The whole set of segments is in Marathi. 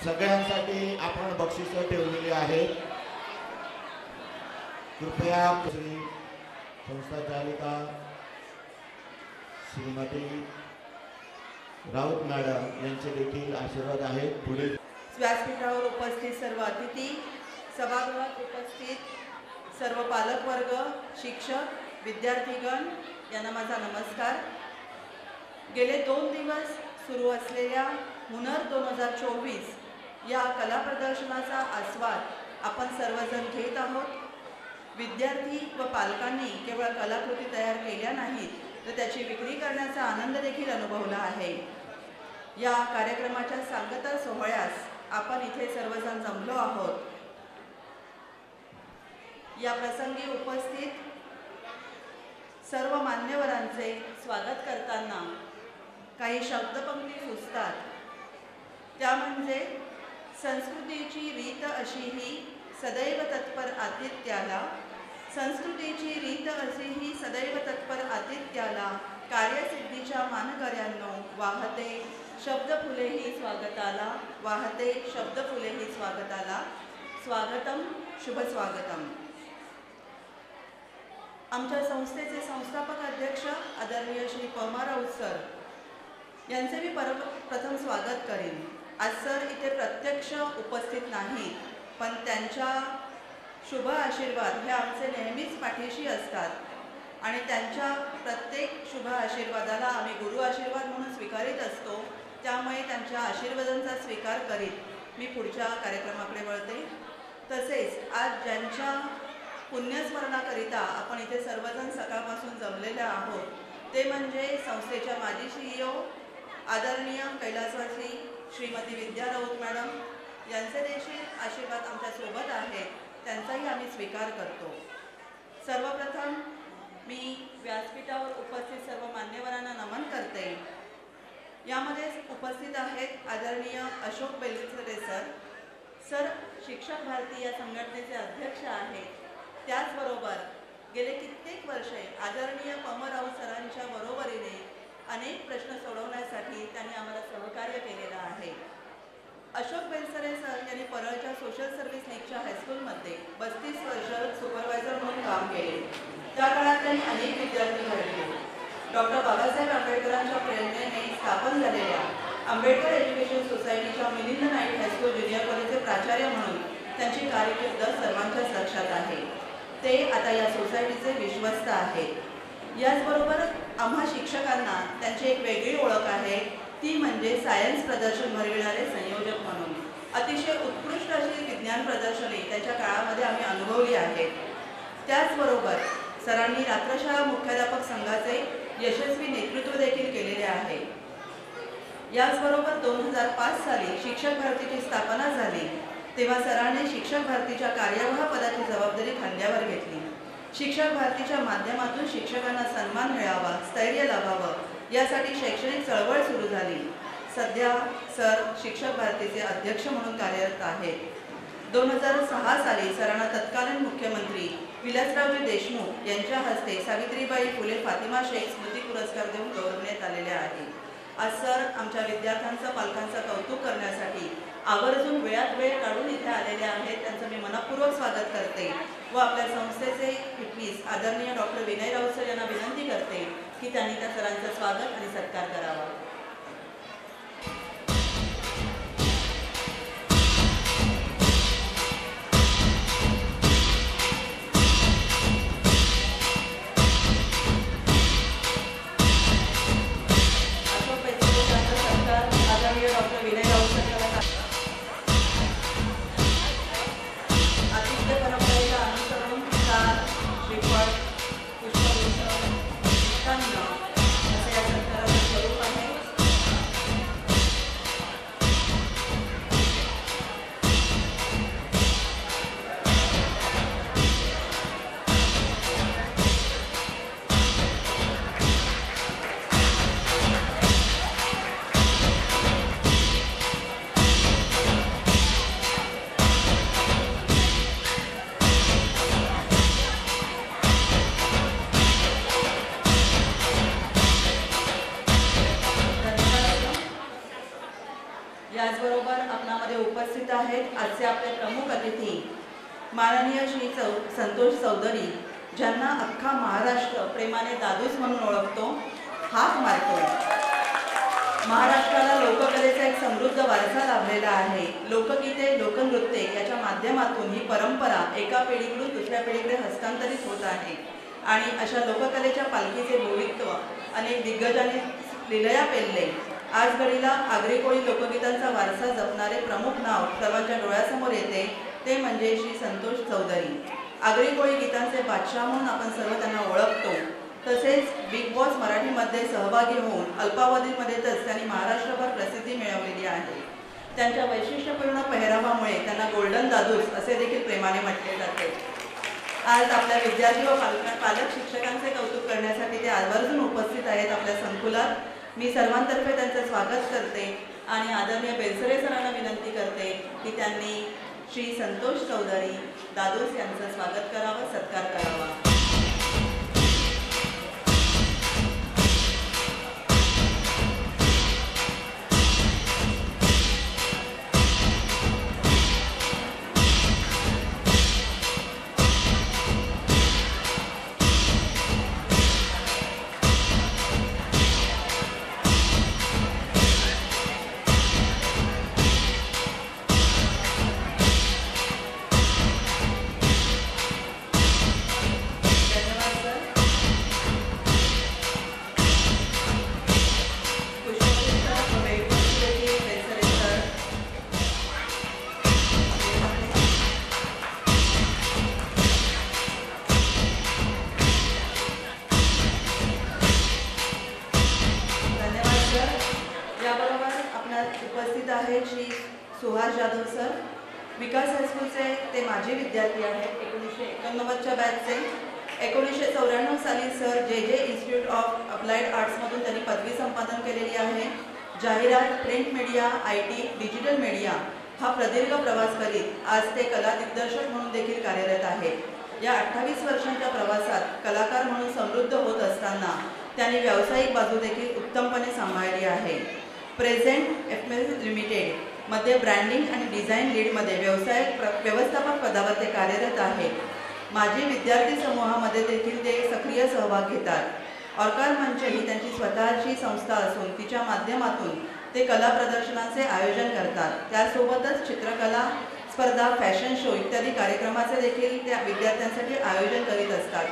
सगळ्यांसाठी आपण बक्षिसं ठेवलेली आहेत। कृपया श्री संस्था चालिका श्रीमती राऊत मॅडम यांचे देखील आशीर्वाद आहेत। पुढे व्यासपीठावर उपस्थित सर्व अतिथी, सभागृहात उपस्थित सर्व पालकवर्ग, शिक्षक, विद्यार्थीगण यांना माझा नमस्कार। गेले 2 दिवस सुरू असलेल्या हुनर 2024 या कला प्रदर्शनाचा आस्वाद आपण सर्वजण घेत आहोत। विद्यार्थी व पालकांनी केवळ कलाकृती तयार केल्या नाहीत, तर त्याची विक्री करण्याचा आनंद देखील अनुभवला आहे। या कार्यक्रमाच्या सांगता सोहळ्यास आपण इथे सर्वजण जमलो आहोत। या प्रसंगी उपस्थित सर्व मान्यवरांचे स्वागत करताना काही शब्दपंक्ती सुचतात, त्या म्हणजे संस्कृतीची रीत अशी ही सदैव तत्पर आतिथ्याला, संस्कृतीची रीत अशी ही सदैव तत्पर आतिथ्याला, कार्यसिद्धीच्या मानकऱ्यांनो वाहते शब्द फुलेही स्वागताला, वाहते शब्द फुलेही स्वागताला। स्वागतम, शुभ स्वागतम। आमच्या संस्थेचे संस्थापक अध्यक्ष आदरणीय श्री पमा राऊत सर यांचे मी प्रथम स्वागत करेन। आज सर इथे प्रत्यक्ष उपस्थित नाही, पण त्यांच्या शुभ आशीर्वाद हे आमचे नेहमीच पाठीशी असतात आणि त्यांच्या प्रत्येक शुभ आशीर्वादाला आम्ही गुरु आशीर्वाद म्हणून स्वीकारित असतो। त्यामुळे त्यांच्या आशीर्वादांचा स्वीकार करीत मी पुढच्या कार्यक्रमाकडे वळते। तसेच आज ज्यांच्या पुण्यस्मरणाकरिता आपण इथे सर्वजण सकाळपासून जमलेले आहोत, ते म्हणजे संस्थेच्या माजी CEO आदरणीय कैलासवासी श्रीमती विद्या राऊत मॅडम यांचे देखील आशीर्वाद आमच्या सोबत आहेत, त्यांचाही आम्ही स्वीकार करतो। सर्वप्रथम मी व्यासपीठावर उपस्थित सर्व मान्यवरांना नमन करते। यामध्ये उपस्थित आहेत आदरणीय अशोक बेलसरे सर शिक्षक भारती या संघटनेचे अध्यक्ष आहेत। त्याचबरोबर गेले कित्येक वर्षे आदरणीय पमा राऊत सरांच्या बरोबरीने अनेक प्रश्न सोडवण्यासाठी त्यांनी आम्हाला सहकार्य केलेलं आहे। अशोक बेलसरे सर यांनी परळच्या सोशल सर्व्हिस लीगच्या हायस्कूलमध्ये 32 वर्ष सुपरवायझर म्हणून काम केले। त्या काळात त्यांनी अनेक विद्यार्थी घडवले। डॉक्टर बाबासाहेब आंबेडकरांच्या प्रेरणेने स्थापन झालेल्या आंबेडकर एज्युकेशन सोसायटीच्या मिलिंद नाईक हायस्कूल ज्युनियर कॉलेजचे प्राचार्य म्हणून त्यांची कारकीर्द सर्वांच्याच लक्षात आहे। ते आता या सोसायटीचे विश्वस्त आहेत। याचबरोबर आम्हा शिक्षकांना त्यांची एक वेगळी ओळख आहे, ती म्हणजे सायन्स प्रदर्शन भरविणारे संयोजक म्हणून। अतिशय उत्कृष्ट अशी विज्ञान प्रदर्शने त्यांच्या काळामध्ये आम्ही अनुभवली आहेत। त्याचबरोबर सरांनी रात्रशाळा मुख्याध्यापक संघाचे यशस्वी नेतृत्व देखील केलेले आहे। याचबरोबर 2005 साली शिक्षक भारतीची स्थापना झाली, तेव्हा सरांनी शिक्षक भारतीच्या कार्यवाह पदाची जबाबदारी खांद्यावर घेतली। शिक्षक भारतीच्या माध्यमातून शिक्षकांना सन्मान मिळावा, स्थैर्य लाभावं यासाठी शैक्षणिक चळवळ सुरू झाली। सध्या सर शिक्षक भारतीचे अध्यक्ष म्हणून कार्यरत आहेत। 2006 साली सरांना तत्कालीन मुख्यमंत्री विलासरावजी देशमुख यांच्या हस्ते सावित्रीबाई फुले फातिमा शेख स्मृती पुरस्कार देऊन गौरवण्यात आलेले आहे। आज सर आमच्या विद्यार्थ्यांचं पालकांचं कौतुक करण्यासाठी आवर्जून वेळात वेळ काढून इथे आलेले आहेत। त्यांचं मी मनपूर्वक स्वागत करते व आपल्या संस्थेचे फिटनीस आदरणीय डॉक्टर विनय राऊत सर यांना विनंती करते की त्यांनी त्या सरांचं स्वागत आणि सत्कार करावा। असे या सत्काराचं स्वरूप आहे। समारंभामध्ये उपस्थित आहेत आजचे आपले प्रमुख अतिथी माननीय श्री संतोष चौधरी, ज्यांना अख्खा महाराष्ट्र प्रेमाने दादूस म्हणून ओळखतो, हाक मारतो. महाराष्ट्राला लोककलेचा एक समृद्ध वारसा लाभलेला आहे. लोकगीते, लोकनृत्ये याच्या माध्यमातून ही परंपरा एका पिढीकडून दुसऱ्या पिढीकडे हस्तांतरित होत आहे आणि अशा लोककलेच्या पालखीचे भोवित्व अनेक दिग्गजांनी लिलया पेलले. आज घडीला आगरी कोळी लोकगीतांचा वारसा जपणारे प्रमुख नाव सर्वांच्या डोळ्यासमोर येते, ते म्हणजे श्री संतोष चौधरी. आगरी कोळी गीतांचे बादशाह म्हणून आपण सर्व त्यांना ओळखतो. तसेच बिग बॉस मराठीमध्ये सहभागी होऊन अल्पावधीमध्येच त्यांनी महाराष्ट्रभर प्रसिद्धी मिळवलेली आहे. त्यांच्या वैशिष्ट्यपूर्ण पेहरावामुळे त्यांना गोल्डन दादूस असे देखील प्रेमाने म्हटले जाते. आज आपल्या विद्यार्थी व पालक शिक्षकांचे कौतुक करण्यासाठी ते आवर्जून उपस्थित आहेत आपल्या संकुलात. मी सर्वांतर्फे त्यांचे स्वागत करते आणि आदरणीय बेलसरे सरांना विनंती करते की त्यांनी श्री संतोष चौधरी दादूस यांचं स्वागत करावं, सत्कार करावा. उपस्थित आहेत श्री सुहास जाधव सर, विकास हायस्कूलचे ते माजी विद्यार्थी आहेत. 1989च्या बॅचचे. 1994 साली सर जे इन्स्टिट्यूट ऑफ अप्लाइड आर्ट्समधून त्यांनी पदवी संपादन केलेली आहे. जाहिरात, print media, IT, digital media हा प्रदीर्घ प्रवास करीत आज ते कला दिग्दर्शक म्हणून देखील कार्यरत आहेत. या 28 वर्षांच्या प्रवासात कलाकार म्हणून समृद्ध होत असताना त्यांनी व्यावसायिक बाजू देखील उत्तमपणे सांभाळली आहे. प्रेझेंट FML लिमिटेड मध्ये ब्रँडिंग आणि डिझाईन लीडमध्ये व्यवस्थापक पदावर ते कार्यरत आहेत. माजी विद्यार्थी समूहामध्ये देखील ते सक्रिय सहभाग घेतात. ऑर्कार मंच ही त्यांची स्वतःची संस्था असून तिच्या माध्यमातून ते कला प्रदर्शनाचे आयोजन करतात. त्यासोबतच चित्रकला स्पर्धा, फॅशन शो इत्यादी कार्यक्रमाचे देखील त्या विद्यार्थ्यांसाठी आयोजन करीत असतात.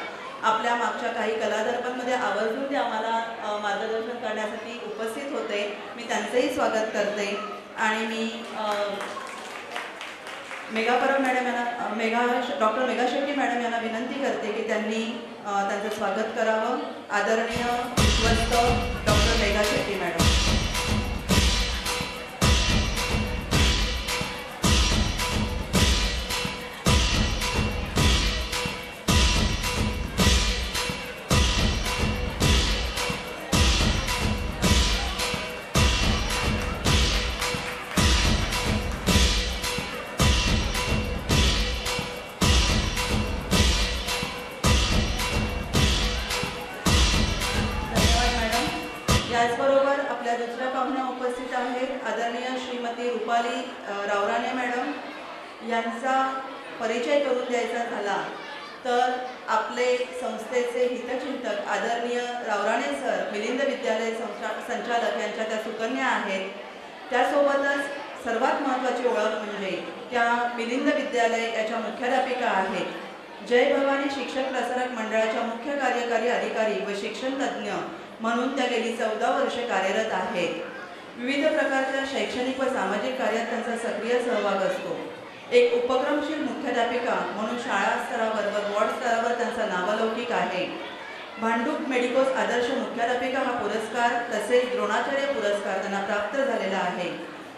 आपल्या मागच्या काही कलादर्पणमध्ये आवर्जून ते आम्हाला मार्गदर्शन करण्यासाठी उपस्थित होते. मी त्यांचंही स्वागत करते आणि मी मेघा परब मॅडम यांना डॉक्टर मेघा शेट्टी मॅडम यांना विनंती करते की त्यांनी त्यांचं स्वागत करावं. आदरणीय विश्वस्त डॉक्टर मेघा शेट्टी मॅडम. त्याचबरोबर आपल्या दुसऱ्या पाहुण्या उपस्थित आहेत आदरणीय श्रीमती रुपाली रावराणे मॅडम. यांचा परिचय करून द्यायचा झाला तर आपले संस्थेचे हितचिंतक आदरणीय रावराणे सर मिलिंद विद्यालय संचालक यांच्या त्या सुकन्या आहेत. त्यासोबतच सर्वात महत्त्वाची ओळख म्हणजे त्या मिलिंद विद्यालय याच्या मुख्याध्यापिका आहेत. जय भवानी शिक्षक प्रसारक मंडळाच्या मुख्य कार्यकारी अधिकारी व शिक्षण तज्ज्ञ म्हणून त्या गेली 14 वर्षे कार्यरत आहेत. विविध प्रकारच्या शैक्षणिक व सामाजिक कार्यात त्यांचा सक्रिय सहभाग असतो. एक उपक्रमशील मुख्याध्यापिका म्हणून शाळा स्तरावर व वॉर्ड स्तरावर त्यांचा नावलौकिक आहे. भांडूप मेडिकोस आदर्श मुख्याध्यापिका हा पुरस्कार तसेच द्रोणाचार्य पुरस्कार त्यांना प्राप्त झालेला आहे.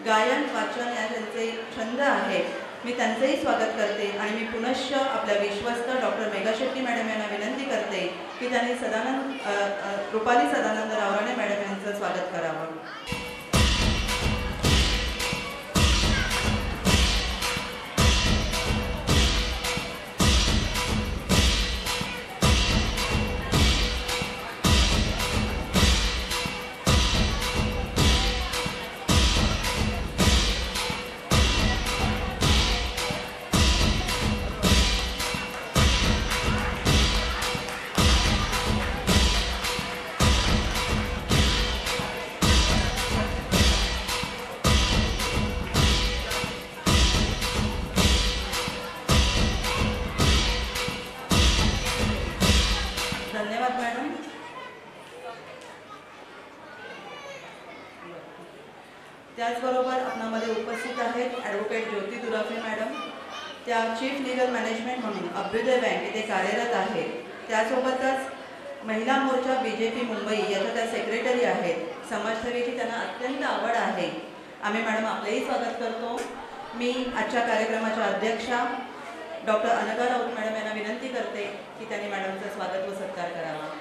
गायन, वाचन या त्यांचे छंद आहेत. मी त्यांचेही स्वागत करते आणि मी पुनश्च आपल्या विश्वस्त डॉक्टर मेघा शेट्टी मॅडम यांना विनंती करते की त्यांनी रुपाली सदानंद रावराणे मॅडम यांचं स्वागत करावं. त्याचबरोबर आपणामध्ये उपस्थित आहेत ॲडव्होकेट ज्योती दुराफे मॅडम. त्या चीफ लिगल मॅनेजमेंट म्हणून अभ्युदय बँक येथे कार्यरत आहेत. त्यासोबतच महिला मोर्चा BJP मुंबई याच्या त्या सेक्रेटरी आहेत. समाजसेवेची त्यांना अत्यंत आवड आहे. आम्ही मॅडम आपलेही स्वागत करतो. मी आजच्या कार्यक्रमाच्या अध्यक्षा डॉक्टर अनघा राऊत मॅडम यांना विनंती करते की त्यांनी मॅडमचं स्वागत व सत्कार करावा.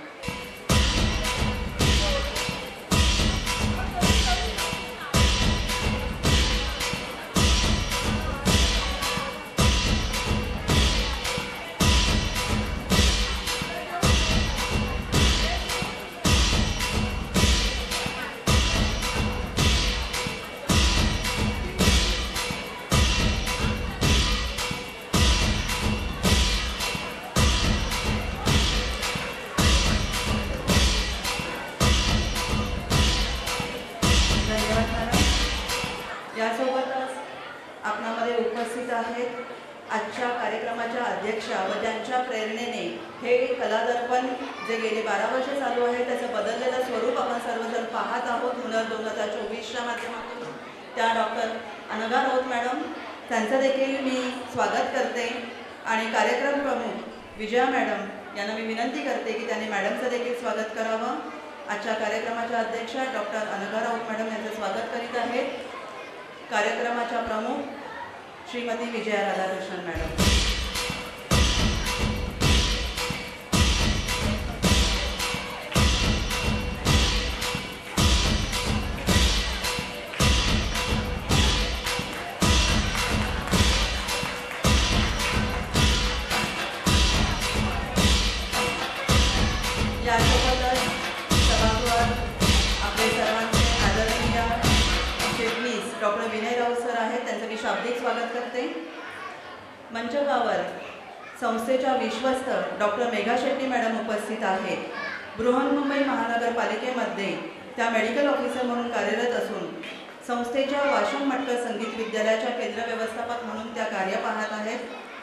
यासोबतच आपणामध्ये उपस्थित आहेत आजच्या कार्यक्रमाच्या अध्यक्षा व त्यांच्या प्रेरणेने हे कलादर्पण जे गेले 12 वर्ष चालू आहे त्याचं बदललेलं स्वरूप आपण सर्वजण पाहत आहोत. हुनर 2024च्या माध्यमातून त्या डॉक्टर अनघा राऊत मॅडम त्यांचं देखील मी स्वागत करते. आणि कार्यक्रम प्रमुख विजया मॅडम यांना मी विनंती करते की त्यांनी मॅडमचं देखील स्वागत करावं. आजच्या कार्यक्रमाच्या अध्यक्षा डॉक्टर अनघा राऊत मॅडम यांचं स्वागत करीत आहेत. कार्यक्रमाच्या प्रमुख श्रीमती विजया राधाकृष्णन मॅडम. यासोबतच सभागृहात आपले सर्वांचे आदरणीय चिटणीस डॉक्टर विनय राऊत सर आहेत. त्यांचं मी शाब्दिक स्वागत करते. मंचकावर संस्थेच्या विश्वस्त डॉक्टर मेघा शेट्टी मॅडम उपस्थित आहेत. बृहन्मुंबई महानगरपालिकेमध्ये त्या मेडिकल ऑफिसर म्हणून कार्यरत असून संस्थेच्या वाशम मटकर संगीत विद्यालयाच्या केंद्र व्यवस्थापक म्हणून त्या कार्य पाहत आहेत.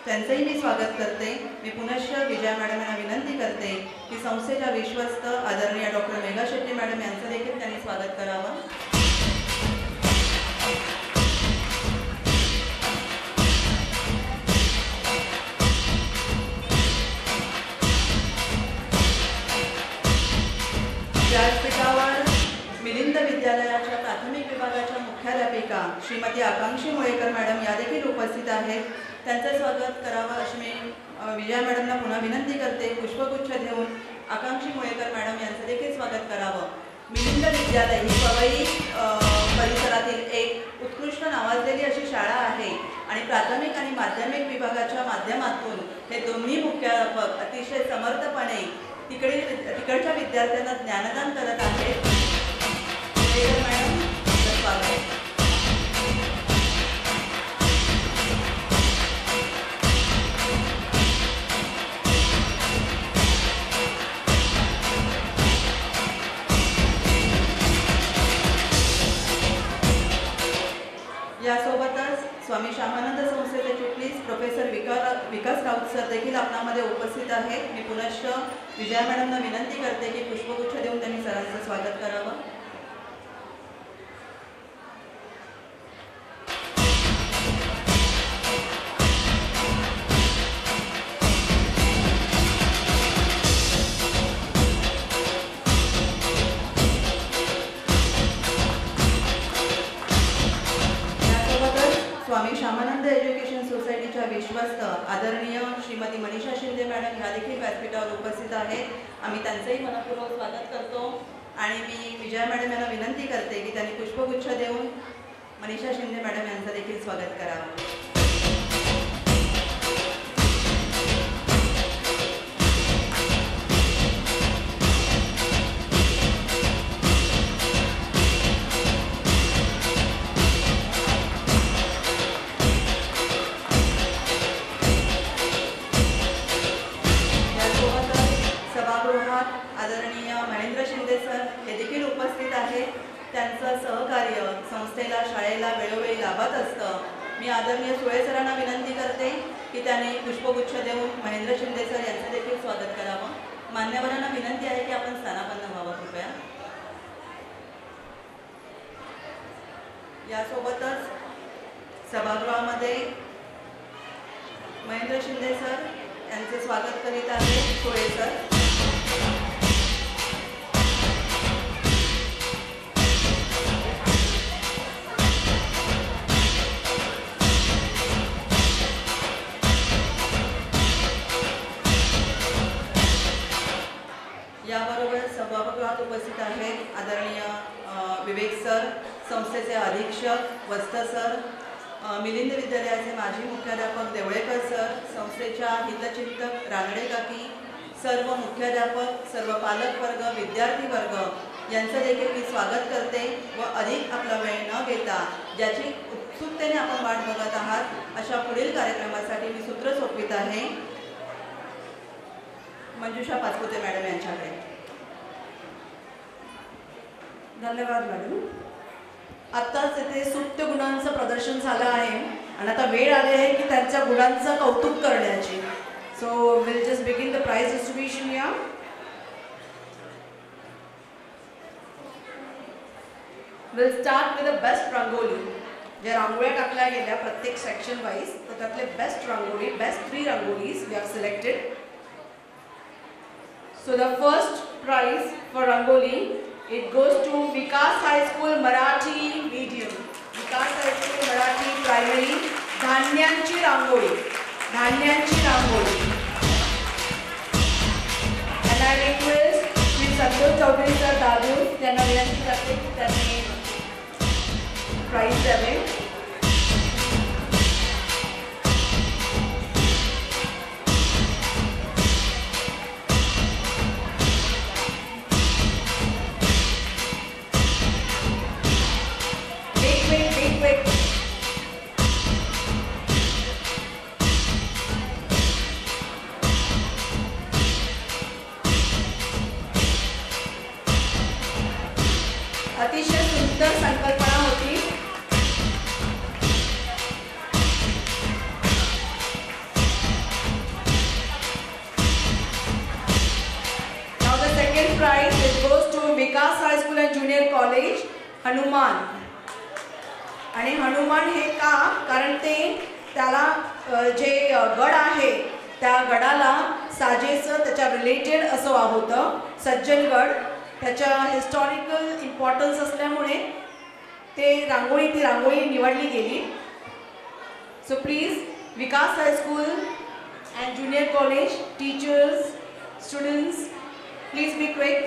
त्यांचंही मी स्वागत करते. मी पुनश्च विजया मॅडम यांना विनंती करते की संस्थेच्या विश्वस्त आदरणीय डॉक्टर मेघा शेट्टी मॅडम यांचं देखील त्यांनी स्वागत करावं. व्यासपीठावर मिलिंद विद्यालयाच्या प्राथमिक विभागाच्या मुख्याध्यापिका श्रीमती आकांक्षी मुळेकर मॅडम या देखील उपस्थित आहेत. त्यांचं स्वागत करावं अशी मी विजया मॅडमला पुन्हा विनंती करते. पुष्पगुच्छ देऊन आकांक्षी मुळेकर मॅडम यांचं देखील स्वागत करावं. मिलिंद विद्यालय ही पवई परिसरातील एक उत्कृष्ट नावाजलेली अशी शाळा आहे आणि प्राथमिक आणि माध्यमिक विभागाच्या माध्यमातून हे दोन्ही मुख्याध्यापक अतिशय समर्थपणे तिकडच्या विद्यार्थ्यांना ज्ञानदान करत आहेत. मॅडम स्वागत. यासोबतच स्वामी श्यामानंद संस्थेचे चिटणीस प्रोफेसर विकास राऊत सर देखील आपणामध्ये उपस्थित आहेत. मी पुनश्च विजया मॅडमना विनंती करते की पुष्पगुच्छ देऊन त्यांनी सरांचं स्वागत करावं. स्वामी श्यामानंद एज्युकेशन सोसायटीच्या विश्वस्त आदरणीय श्रीमती मनीषा शिंदे मॅडम ह्या देखील व्यासपीठावर उपस्थित आहेत. आम्ही त्यांचंही मनपूर्वक स्वागत करतो आणि मी विजया मॅडम यांना विनंती करते की त्यांनी पुष्पगुच्छ देऊन मनीषा शिंदे मॅडम यांचं देखील स्वागत करावं. आदरणीय महेंद्र शिंदे सर हे देखील उपस्थित आहेत. त्यांचं सहकार्य संस्थेला शाळेला वेळोवेळी लाभत असतं. मी आदरणीय सुळे सरांना विनंती करते की त्यांनी पुष्पगुच्छ देऊन महेंद्र शिंदे सर यांचं देखील स्वागत करावं. मान्यवरांना विनंती आहे की आपण स्थानापन्न व्हावं कृपया. यासोबतच सभागृहामध्ये महेंद्र शिंदे सर यांचे स्वागत करीत आहे कोळे सर. याबरोबर सभागृहात उपस्थित आहेत आदरणीय विवेक सर, संस्थेचे अधीक्षक वस्त सर, मिलिंद विद्यालयाचे माजी मुख्याध्यापक देवळेकर सर, संस्थेच्या हितचिंतक रानडे काकी, सर्व मुख्याध्यापक, सर्व पालक वर्ग, विद्यार्थी वर्ग यांचं देखील मी स्वागत करते व अधिक आपला वेळ न घेता ज्याची उत्सुकतेने आपण वाट बघत आहात अशा पुढील कार्यक्रमासाठी मी सूत्र सोपवित आहे मंजुषा पाचपुते मॅडम यांच्याकडे. धन्यवाद मॅडम. आत्ताच येथे सुप्त गुणांचं प्रदर्शन झालं आहे आणि आता वेळ आली आहे की त्यांच्या गुणांचं कौतुक करण्याची. So will just begin the prize distribution या. Will start with the best rangoli. ज्या रांगोळ्या टाकल्या गेल्या प्रत्येक सेक्शन वाईज तर त्यातले best rangoli, best 3 rangolis we have selected. So the first prize for Rangoli, it goes to Vikas High School Marathi Medium. Vikas High School Marathi Primary. धान्यांची रांगोळी. धान्यांची रांगोळी. And I request Sri Santosh Chaudhary sir दादू त्यांना विनंती करते की त्यांनी प्राइज द्यावे. अतिशय सुंदर संकल्पना होती. Now the second prize it goes to Vikas High School and Junior College Hanuman. आणि हनुमान हे का, कारण ते त्याला जे गड आहे त्या गडाला साजेसं त्याच्या रिलेटेड असं होतं. सज्जनगड त्याच्या हिस्टॉरिकल इम्पॉर्टन्स असल्यामुळे ती रांगोळी निवडली गेली. So please Vikas high school and junior college teachers, students, please be quick.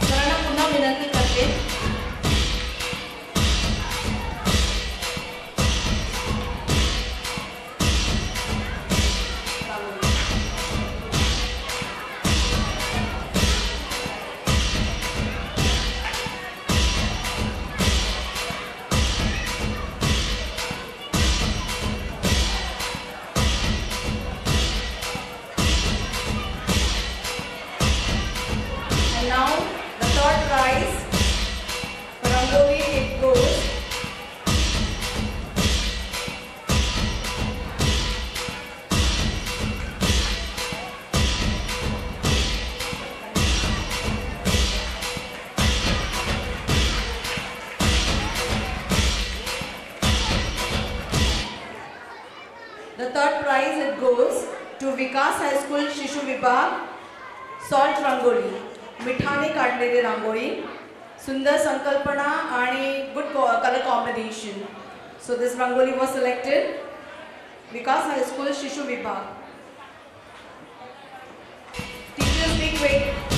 सरांना पुन्हा विनंती करते. The third prize it goes to Vikas High School शिशु विभाग सॉल्ट रांगोळी. मिठाने काढलेली रांगोळी. सुंदर संकल्पना आणि good colour combination. So this rangoli was selected. Vikas High School शिशु विभाग. Teachers be quick.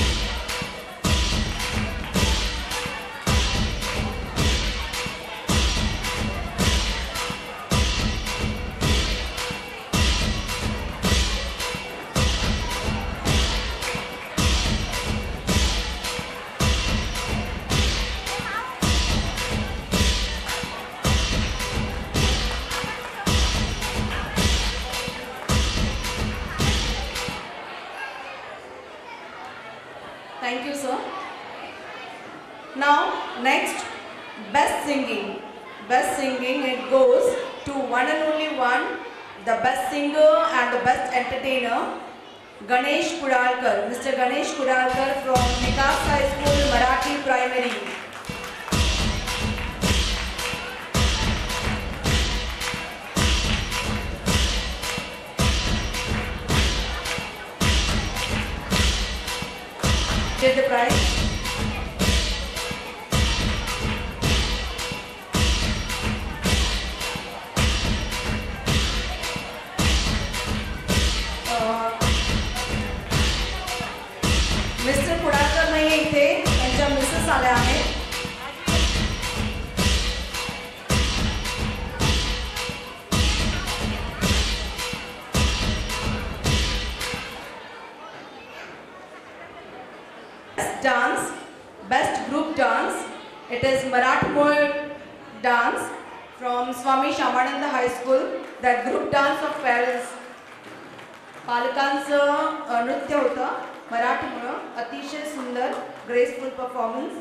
Thank you, sir. Now, next, best singing. Best singing, it goes to one and only one, the best singer and the best entertainer, Ganesh Kudalkar. Mr. Ganesh Kudalkar from Vikas High School, Marathi Primary. take the prize. Mister Kudalkar नाही आहे इथे, त्यांच्या मिसेस आल्या आहेत. Dance, best group dance. It is Marathmol dance from Swami Shamananda High School. That group dance of parents. पालकांचं नृत्य होतं मराठमोळ. अतिशय सुंदर graceful performance.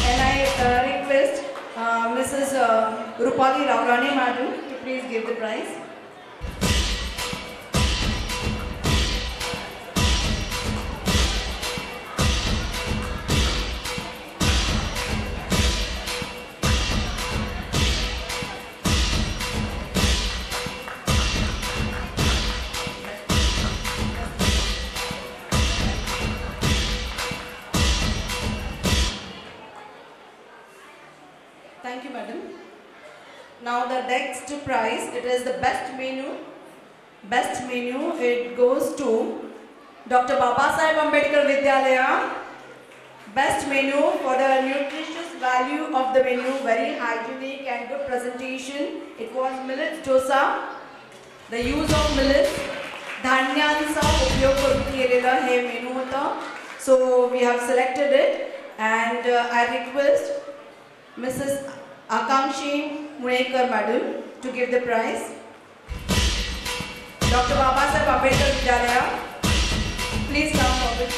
And I request Mrs. Rupali Raurane Madam to please give the prize. Thank you, madam. Now the next prize, it is the best menu. Best menu, it goes to Dr. Babasaheb Ambedkar Vidyalaya. Best menu for the nutritious value of the menu, very hygienic and good presentation. It was millet dosa. The use of millets, धान्यांचा उपयोग करून केलेला हे मेनू होता. So we have selected it and I request Mrs. Akamshi Munekar Madam to give the prize. Dr. Babasaheb Ambedkar Vidyalaya, please come forward.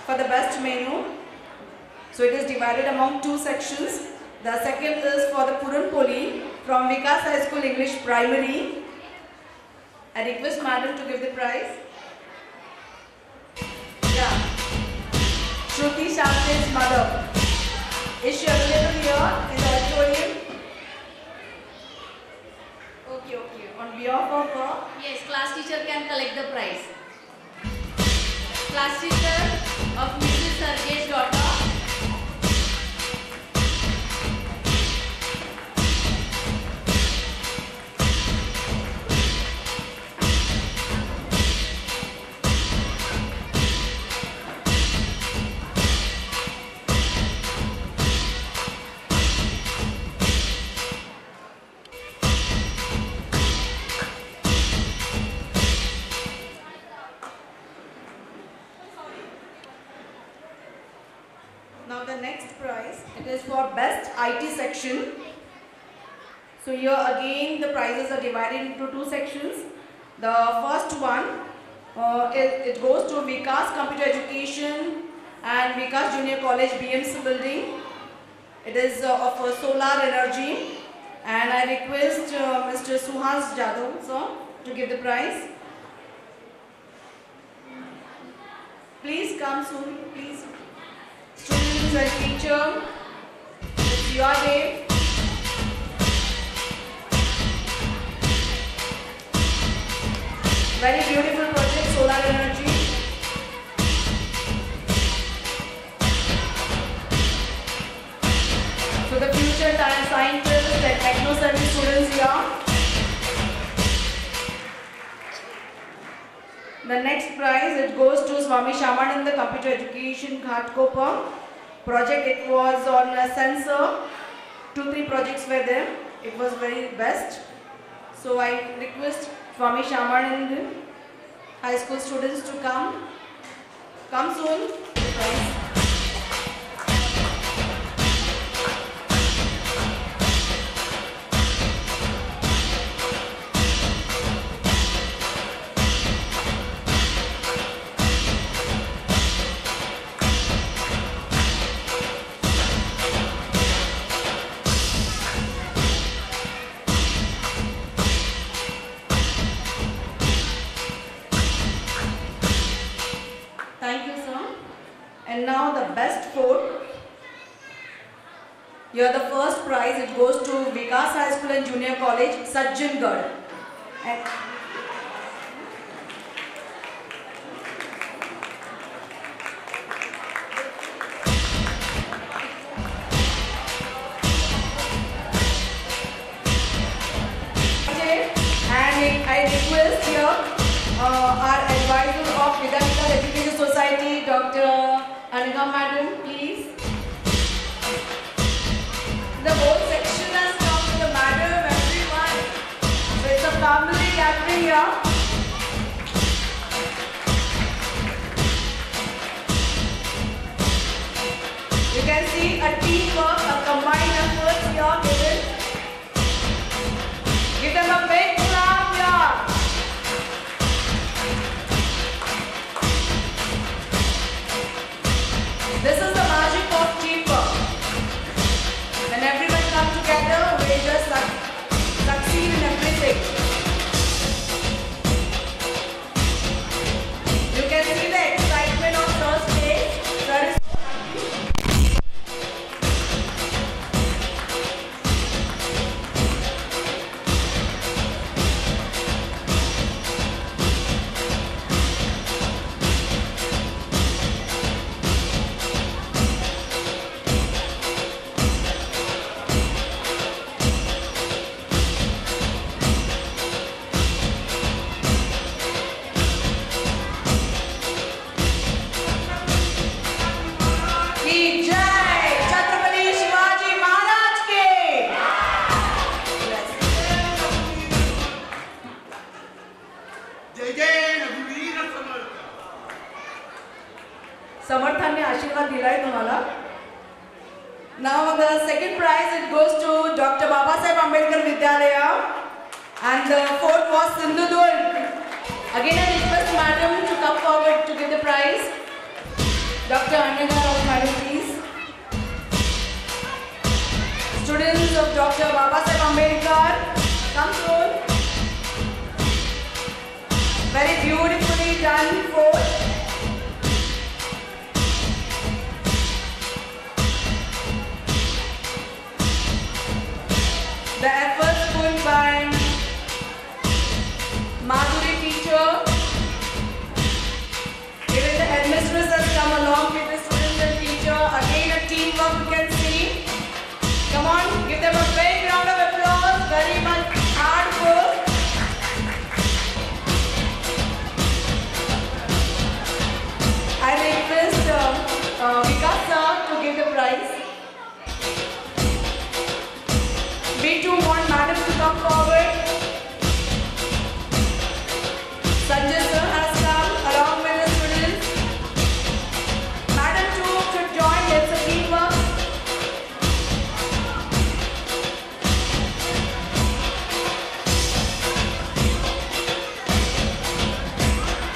For the best menu. So it is divided among two sections. The second is for the Puran Poli from Vikas High School English Primary. I request madam to give the prize. Yeah. Shruti Shante's mother. Is she available here in the auditorium? Okay. On behalf of her. Yes, class teacher can collect the prize. Class teacher of Mrs. Sarge's daughter. Now the next prize, it is for best IT section. So here again the prizes are divided into two sections. The first one, it goes to Vikas Computer Education and Vikas Junior College BMC building. It is of solar energy and I request Mr. Suhas Jadhav sir to give the prize. Please come soon, please. Students and teacher, it's your day. Very beautiful project, solar energy. So the future scientists and techno service students here. The next prize, it goes to Swami Shamananda Computer Education Ghatkopar project. It was on a sensor. 2-3 projects were there. It was very best. So I request Swami Shamananda High School students to come soon. Prize. And now the best food. Here the first prize, it goes to Vikas High School and Junior College, Sajjangarh. And I request here our advisor of Pedagogical Education Society, Dr. Anika Madam, please. The whole section has come to the madam, everyone. So it's a family gathering here. You can see a teamwork, a combined effort here given. Give them a big clap here. This is the magic of teamwork. When everyone comes together, we just succeed in everything. You can see the excitement on Sir's face. Sir is समर्थांनी आशीर्वाद दिलाय तुम्हाला. Now the second prize, it goes to Dr. Babasaheb Ambedkar Vidyalaya, and the fourth was Sindhudurg. Again I request madam to come forward to give the prize. Dr. Anika madam, please. Students of Dr. Babasaheb Ambedkar, come soon. Very beautifully done fourth. The efforts put by Madhuri teacher, even the headmistress has come along with the students and teacher. Again a teamwork you can see. Come on, give them a big round of applause. Very much hard work. I request Vikas sir to give the prize. We too want madam to come forward. Sanjay sir has come along with the students. Madam too should join, it's a teamwork.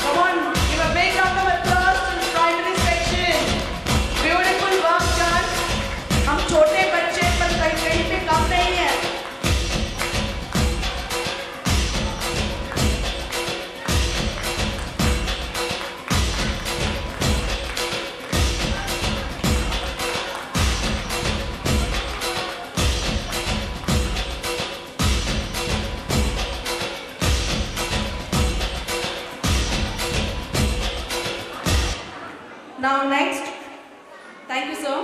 Come on, give a big round of applause to the primary section. Beautiful work done. हम छोटे बच्चे पर कहीं पे कम नहीं है. Now next, thank you sir,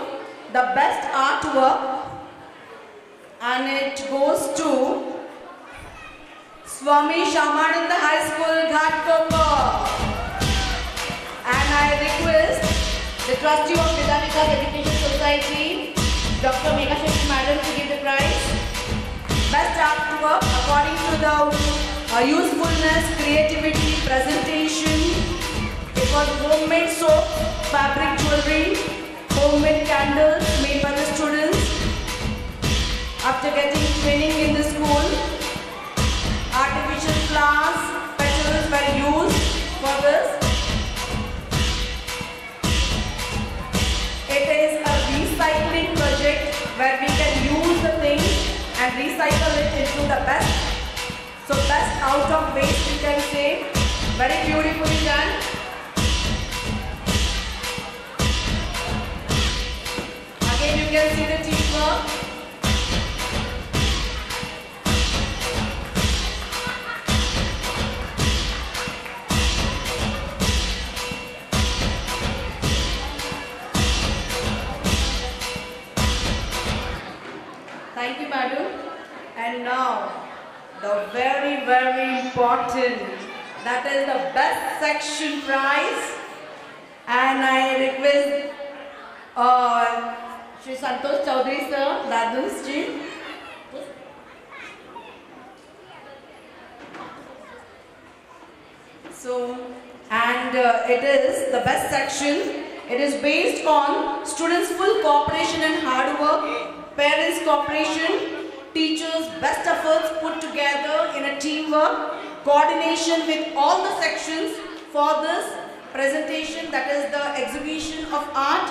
the best artwork, and it goes to Swami Shamananda High School, Ghatkopar. And I request the trustee of Pedagogical Education Society, Dr. Megha Shetty madam, to give the prize. Best artwork according to the usefulness, creativity, presentation. It was homemade soap, fabric jewelry, homemade candles made by the students. After getting training in the school, artificial flowers, petals were used for this. It is a recycling project where we can use the things and recycle it into the best. So best out of waste you can say. Very beautifully done. can see the teamwork. Thank you, madam. And now, the very, very important, that is the best section prize. And I request Shri Santosh Chaudhary sir, Dadus ji. So, and it is the best section. It is based on students' full cooperation and hard work, parents' cooperation, teachers' best efforts put together in a teamwork, coordination with all the sections for this presentation, that is the exhibition of art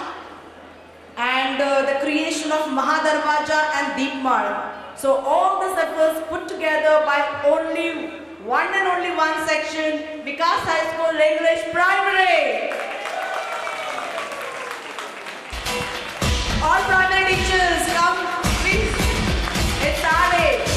and the creation of Mahadarwaja and Deepmal. So all these efforts put together by only one and only one section, Vikas High School English Primary. All primary teachers, come please. It started.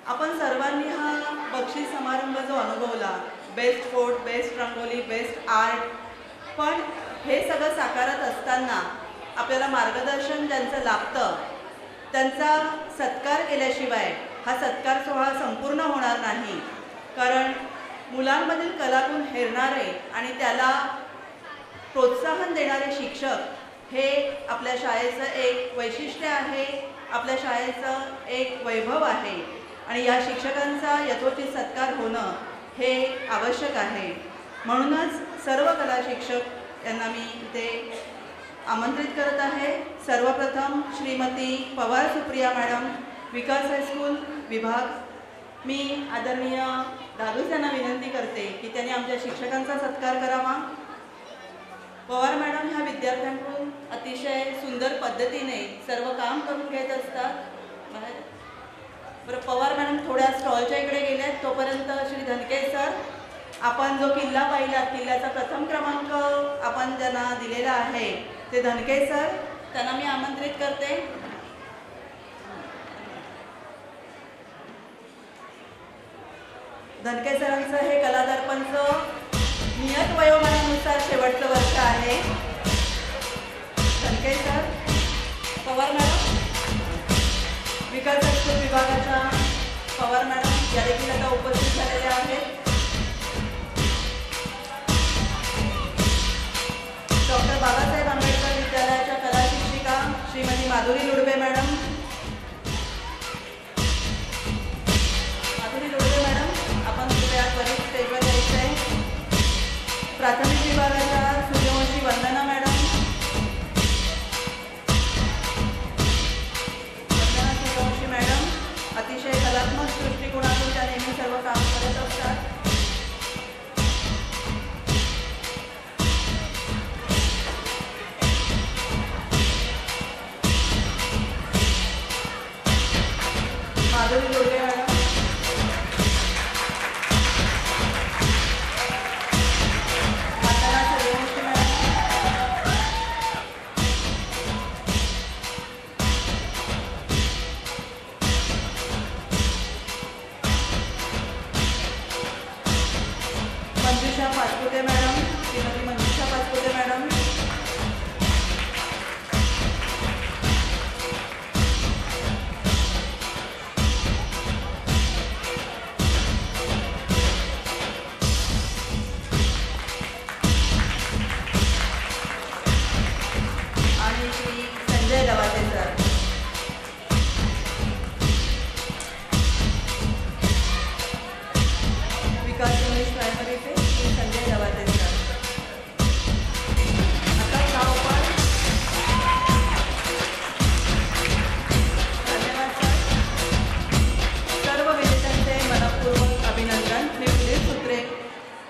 आपण सर्वांनी हा बक्षीस समारंभ जो अनुभवला, best fort, best rangoli, best art, पण हे सगळं साकारत असताना आपल्याला मार्गदर्शन ज्यांचं लाभतं त्यांचा सत्कार केल्याशिवाय हा सत्कार सोहळा संपूर्ण होणार नाही. कारण मुलांमधील कलागुण हेरणारे आणि त्याला प्रोत्साहन देणारे शिक्षक हे आपल्या शाळेचं एक वैशिष्ट्य आहे, आपल्या शाळेचं एक वैभव आहे आणि या शिक्षकांचा यथोचित सत्कार होणं हे आवश्यक आहे. म्हणूनच सर्व कला शिक्षक यांना मी इथे आमंत्रित करत आहे. सर्वप्रथम श्रीमती पवार सुप्रिया मॅडम, विकास हायस्कूल विभाग. मी आदरणीय दादूस यांना विनंती करते की त्यांनी आमच्या शिक्षकांचा सत्कार करावा. पवार मॅडम ह्या विद्यार्थ्यांकडून अतिशय सुंदर पद्धतीने सर्व काम करून घेत असतात. बरं, पवार मॅडम थोड्या स्टॉलच्या इकडे गेल्यात, तोपर्यंत श्री धनके सर, आपण जो किल्ला पाहिला, किल्ल्याचा प्रथम क्रमांक आपण ज्यांना दिलेला आहे ते धनके सर, त्यांना मी आमंत्रित करते. धनके सरांचं हे कलादर्पणचं नियत वयोमानानुसार शेवटचं वर्ष आहे. धनके सर, पवार मॅडम, विकास हायस्कूल विभागाच्या पवार मॅडम या देखील आता उपस्थित झालेल्या आहेत. डॉक्टर बाबासाहेब आंबेडकर विद्यालयाच्या कला शिक्षिका श्रीमती माधुरी लुडबे मॅडम. माधुरी लुडबे मॅडम, आपण कृपया त्वरित स्टेजवर यायचं आहे. प्राथमिक विभागाच्या सूर्यवंशी वंदना मॅडम. वंदना सूर्यवंशी मॅडम अतिशय कलात्मक दृष्टिकोनातून त्या नेहमी सर्व काम करत असतात.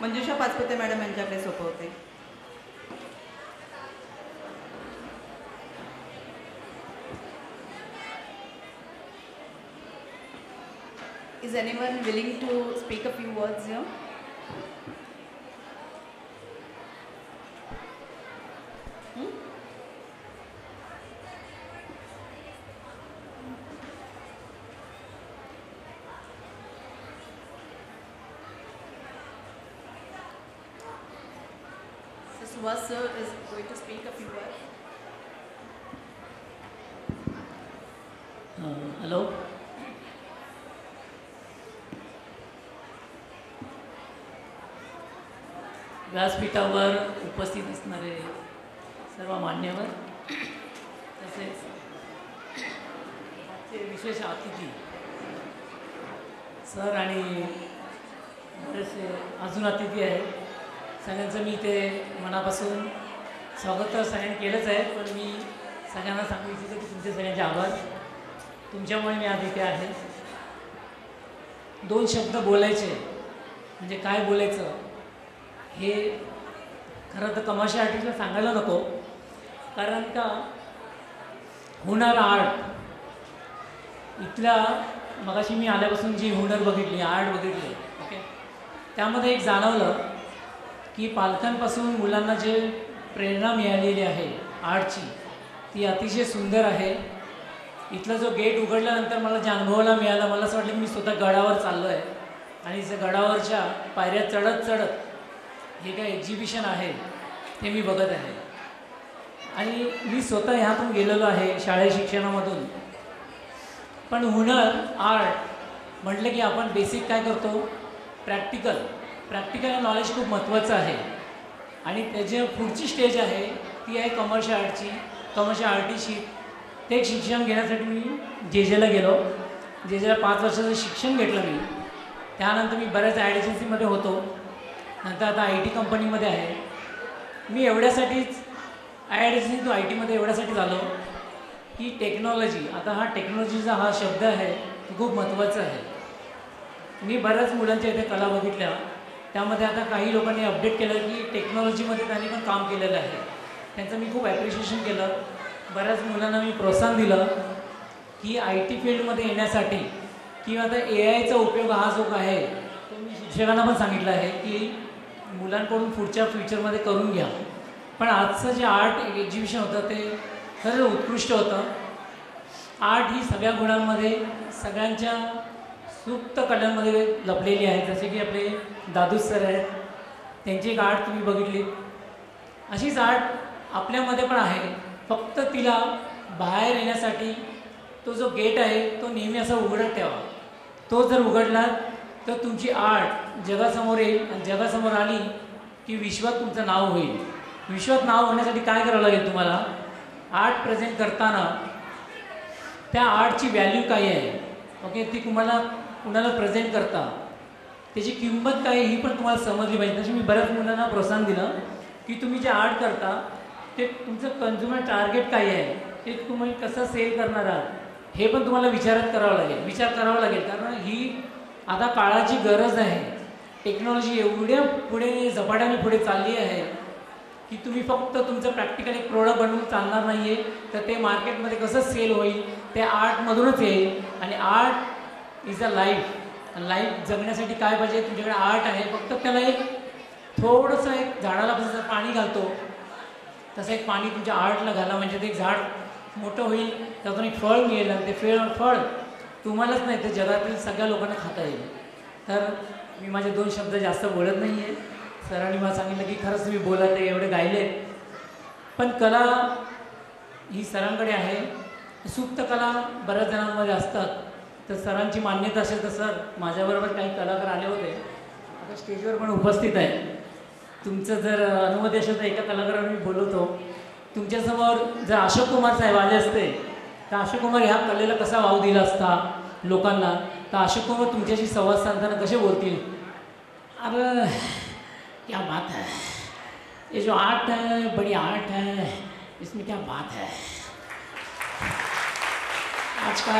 मंजुषा पाचपुते मॅडम यांच्याकडे सोपवते. Is anyone willing to speak a few words here? So Subhas sir is going to speak a few words. Hello. व्यासपीठावर उपस्थित असणारे सर्व मान्यवर तसेच आजचे विशेष अतिथी सर आणि बरेचसे अजून अतिथी आहेत. सगळ्यांचं मी इथे मनापासून स्वागत तर सगळ्यांनी केलंच आहे, पण मी सगळ्यांना सांगू इच्छितो की तुमचे सगळ्यांचे आभार. तुमच्यामुळे मी आज इथे आहे. 2 शब्द बोलायचे म्हणजे काय बोलायचं हे खरं तर कमर्शियल आर्टिस्टला सांगायला नको, कारण का हुनर आर्ट इथल्या मगाशी मी आल्यापासून जी हुनर बघितली, आर्ट बघितली, ओके, त्यामध्ये एक जाणवलं की पालकांपासून मुलांना जे प्रेरणा मिळालेली आहे आर्टची ती अतिशय सुंदर आहे. इथला जो गेट उघडल्यानंतर मला जे अनुभवाला मिळाला, मला असं वाटलं की मी स्वतः गडावर चाललो आहे आणि त्या गडावरच्या पायऱ्या चढत चढत हे काय एक्झिबिशन आहे ते मी बघत आहे. आणि मी स्वतः ह्यातून गेलेलो आहे शाळेत शिक्षणामधून. पण हुनर आर्ट म्हटलं की आपण बेसिक काय करतो, प्रॅक्टिकल नॉलेज खूप महत्त्वाचं आहे. आणि त्याची पुढची स्टेज आहे ती आहे कमर्शियल आर्टची, कमर्शियल आर्टिस्टची. ते एक शिक्षण घेण्यासाठी मी जेजेला गेलो. जेजेला 5 वर्षाचं शिक्षण घेतलं मी. त्यानंतर मी बऱ्याच ॲड एजन्सीमध्ये होतो. नंतर आता IT कंपनीमध्ये आहे. मी एवढ्यासाठीच ॲड एजन्सी टू IT एवढ्यासाठी झालो की टेक्नॉलॉजी, आता हा टेक्नॉलॉजीचा हा शब्द आहे तो खूप महत्त्वाचा आहे. मी बऱ्याच मुलांच्या इथे कला बघितल्या, त्यामध्ये आता काही लोकांनी अपडेट केलं की टेक्नॉलॉजीमध्ये त्यांनी पण काम केलेलं आहे. त्यांचं मी खूप ॲप्रिशिएशन केलं. बऱ्याच मुलांना मी प्रोत्साहन दिलं की IT फील्डमध्ये येण्यासाठी किंवा आता AIचा उपयोग हा जो आहे तो मी शिक्षकांना पण सांगितलं आहे की मुलांकडून पुढच्या फ्युचरमध्ये करून घ्या. पण आजचं जे आर्ट एक्झिबिशन होतं ते खरंच उत्कृष्ट होतं. आर्ट ही सगळ्या गुणांमध्ये, सगळ्यांच्या सुप्त कलांमध्ये लपलेली आहे. जसे की आपले दादू सर आहेत, त्यांची एक आर्ट तुम्ही बघितली. अशीच आर्ट आपल्यामध्ये पण आहे, फक्त तिला बाहेर येण्यासाठी तो जो गेट आहे तो नेहमी असा उघडत ठेवा. तो जर उघडला तर तुमची आर्ट जगासमोर येईल आणि जगासमोर आली की विश्वात तुमचं नाव होईल. विश्वात नाव होण्यासाठी काय करावं लागेल तुम्हाला, आर्ट प्रेझेंट करताना त्या आर्टची व्हॅल्यू काय आहे, ओके, ती तुम्हाला कुणाला प्रेझेंट करता त्याची किंमत काय ही पण तुम्हाला समजली पाहिजे. तशी मी बऱ्याच मुलांना प्रोत्साहन दिलं की तुम्ही जे आर्ट करता ते तुमचं कन्झ्युमर टार्गेट काय आहे, ते तुम्ही कसं सेल करणार आहात हे पण तुम्हाला विचार करावा लागेल. कारण ही आता काळाची गरज आहे. टेक्नॉलॉजी एवढ्या पुढे झपाट्याने पुढे चालली आहे की तुम्ही फक्त तुमचं प्रॅक्टिकल एक प्रोडक्ट बनवून चालणार नाही आहे, तर ते मार्केटमध्ये कसं सेल होईल ते आर्टमधूनच येईल. आणि आर्ट इज अ लाईफ जगण्यासाठी काय पाहिजे, तुमच्याकडे आर्ट आहे, फक्त त्याला एक थोडंसं एक झाडाला जसं पाणी घालतो तसं एक पाणी तुमच्या आर्टला घाला, म्हणजे ते एक झाड मोठं होईल, त्यातून एक फळ मिळेल आणि ते फळ तुम्हालाच नाही तर जगातील सगळ्या लोकांना खाता येईल. तर मी माझे 2 शब्द जास्त बोलत नाही आहे. सरांनी मला सांगितलं की खरंच तुम्ही बोलत आहे, एवढे गायले, पण कला ही सरांकडे आहे. सुप्त कला बऱ्याच जणांमध्ये असतात. तर सरांची मान्यता असेल तर सर, माझ्याबरोबर काही कलाकार आले होते, आता स्टेजवर पण उपस्थित आहे. तुमचं जर अनुमती असेल तर एका कलाकाराला मी बोलवतो. तुमच्यासमोर जर अशोक कुमार साहेब आले असते तर अशोक कुमार ह्या कलेला कसा वाव दिला असता लोकांना, तर अशोक कुमार तुमच्याशी संवाद साधताना कसे बोलतील, अरे क्या बात है, ये जो आर्ट है बड़ी आर्ट है, इसमें क्या बात है, आज का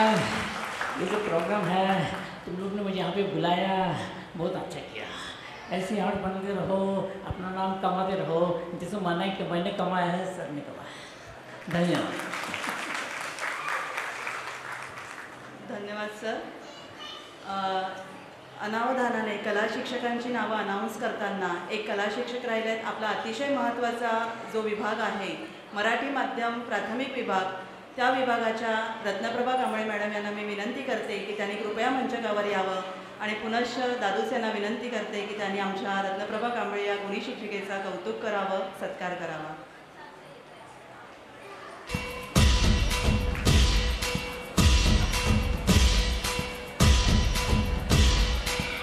ये जो प्रोग्राम है तुम लोग ने मुझे यहाँ पे बुलाया, बहुत अच्छा किया, ऐसे आर्ट बनते रहो, अपना नाम कमाते रहो, जैसे मैंने कमाया है सर ने कमाया। धन्यवाद। धन्यवाद सर। अनावधानाने कला शिक्षकांची नावं अनाऊन्स करताना एक कला शिक्षक राहिले आहेत। आपला अतिशय महत्त्वाचा जो विभाग आहे मराठी माध्यम प्राथमिक विभाग, त्या विभागाच्या रत्नप्रभा कांबळे मॅडम यांना मी विनंती करते की त्यांनी कृपया मंचकावर यावं आणि पुनश्च दादूस यांना विनंती करते की त्यांनी आमच्या रत्नप्रभा कांबळे या गुणी शिक्षिकेचा कौतुक करावं, सत्कार करावा।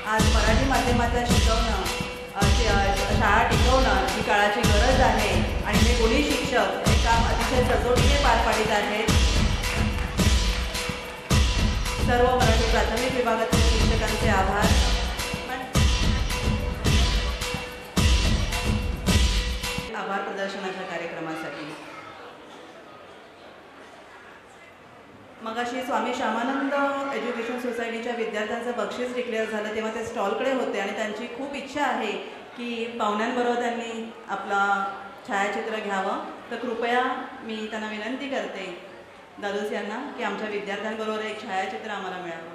आज मराठी माध्यमाचा शिकवणं, शाळा टिकवणं ही काळाची गरज आहे आणि हे गुणी शिक्षक हे काम अतिशय सचोटीने पार पाडित आहेत। सर्व मराठी प्राथमिक विभागातील शिक्षकांचे आभार। आभार प्रदर्शनाच्या कार्यक्रमासाठी मगाशी स्वामी श्यामानंद एज्युकेशन सोसायटीच्या विद्यार्थ्यांचं बक्षीस डिक्लेअर झालं तेव्हा ते स्टॉलकडे होते आणि त्यांची खूप इच्छा आहे की पाहुण्यांबरोबर त्यांनी आपला छायाचित्र घ्यावं, तर कृपया मी त्यांना विनंती करते दादूस यांना की आमच्या विद्यार्थ्यांबरोबर एक छायाचित्र आम्हाला मिळावं।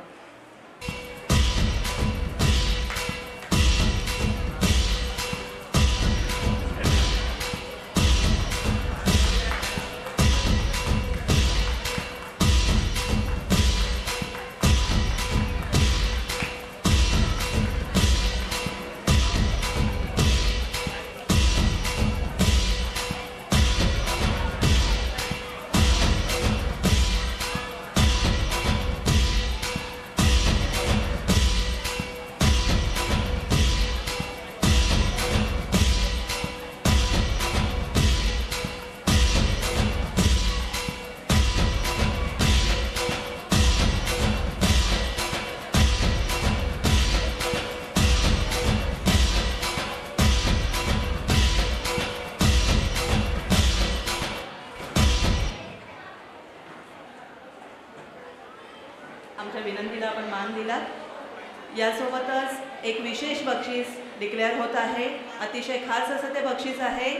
आमच्या विनंतीला आपण मान दिलात। यासोबतच एक विशेष बक्षीस डिक्लेअर होत आहे। अतिशय खास असं ते बक्षीस आहे